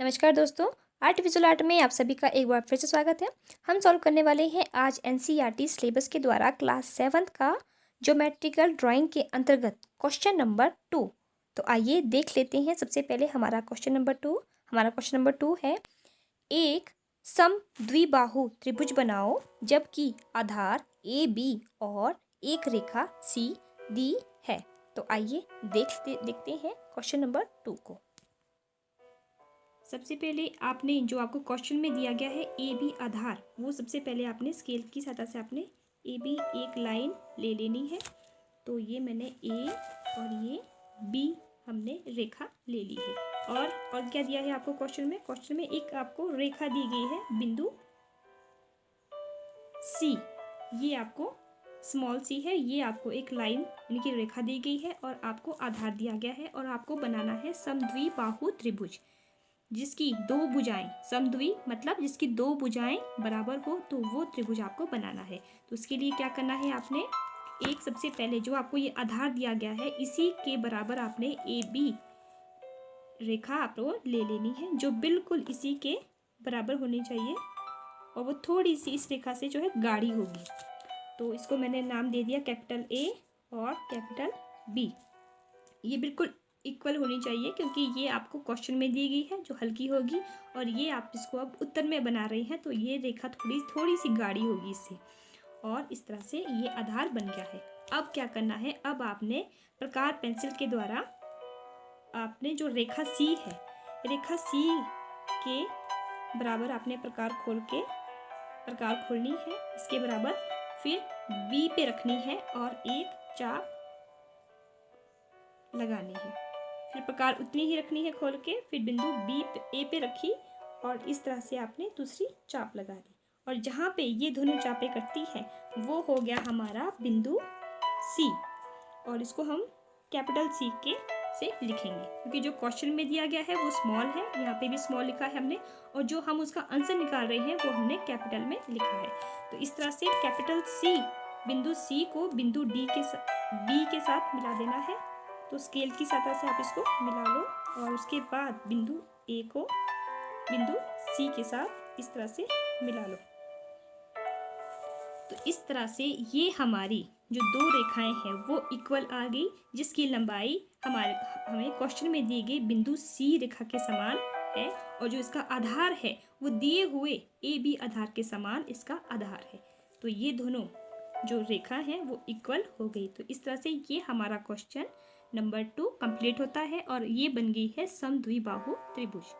नमस्कार दोस्तों। Art visual art में आप सभी का एक बार फिर से स्वागत है। हम सॉल्व करने वाले हैं आज एनसीईआरटी सिलेबस के द्वारा क्लास 7th का ज्योमेट्रिकल ड्राइंग के अंतर्गत क्वेश्चन नंबर 2। तो आइए देख लेते हैं। सबसे पहले हमारा क्वेश्चन नंबर 2 है, एक सम द्विबाहु त्रिभुज बनाओ जबकि आधार ए बी और एक रेखा सी दी है। तो आइए देखते हैं क्वेश्चन नंबर 2 को। सबसे पहले आपने जो आपको क्वेश्चन में दिया गया है ए बी आधार, वो सबसे पहले आपने स्केल की सहायता से आपने ए बी एक लाइन ले लेनी है। तो ये मैंने ए और ये बी हमने रेखा ले ली है। और क्या दिया है आपको क्वेश्चन में एक आपको रेखा दी गई है बिंदु सी। ये आपको स्मॉल सी है, ये आपको एक लाइन यानी कि रेखा दी गई है और आपको आधार दिया गया है। और आपको बनाना है समद्विबाहु त्रिभुज जिसकी दो भुजाएं, समद्वि मतलब जिसकी दो भुजाएं बराबर हो, तो वो त्रिभुज आपको बनाना है। तो उसके लिए क्या करना है, आपने एक सबसे पहले जो आपको ये आधार दिया गया है इसी के बराबर आपने ए बी रेखा आपको ले लेनी है जो बिल्कुल इसी के बराबर होनी चाहिए और वो थोड़ी सी इस रेखा से जो है गाढ़ी होगी। तो इसको मैंने नाम दे दिया कैपिटल ए और कैपिटल बी। ये बिल्कुल इक्वल होनी चाहिए क्योंकि ये आपको क्वेश्चन में दी गई है जो हल्की होगी और ये आप इसको अब उत्तर में बना रहे हैं, तो ये रेखा थोड़ी सी गाढ़ी होगी इससे। और इस तरह से ये आधार बन गया है। अब क्या करना है, अब आपने प्रकार पेंसिल के द्वारा आपने जो रेखा सी है, रेखा सी के बराबर आपने प्रकार खोलनी है इसके बराबर, फिर बी पे रखनी है और एक चाप लगानी है। फिर प्रकार उतनी ही रखनी है खोल के, फिर बिंदु बी ए पे रखी और इस तरह से आपने दूसरी चाप लगा दी। और जहाँ पे ये दोनों चापें करती है वो हो गया हमारा बिंदु सी। और इसको हम कैपिटल सी के से लिखेंगे क्योंकि जो क्वेश्चन में दिया गया है वो स्मॉल है, यहाँ पे भी स्मॉल लिखा है हमने, और जो हम उसका आंसर निकाल रहे हैं वो हमने कैपिटल में लिखा है। तो इस तरह से कैपिटल सी, बिंदु सी को बिंदु बी के साथ मिला देना है। तो स्केल की सहायता से आप इसको मिला लो और उसके बाद बिंदु ए को बिंदु सी के साथ इस तरह से मिला लो। तो इस तरह से ये हमारी जो दो रेखाएं हैं वो इक्वल आ गई, जिसकी लंबाई हमें क्वेश्चन में दी गई बिंदु सी रेखा के समान है और जो इसका आधार है वो दिए हुए ए बी आधार के समान इसका आधार है। तो ये दोनों जो रेखा है वो इक्वल हो गई। तो इस तरह से ये हमारा क्वेश्चन नंबर 2 कंप्लीट होता है और ये बन गई है समद्विबाहु त्रिभुज।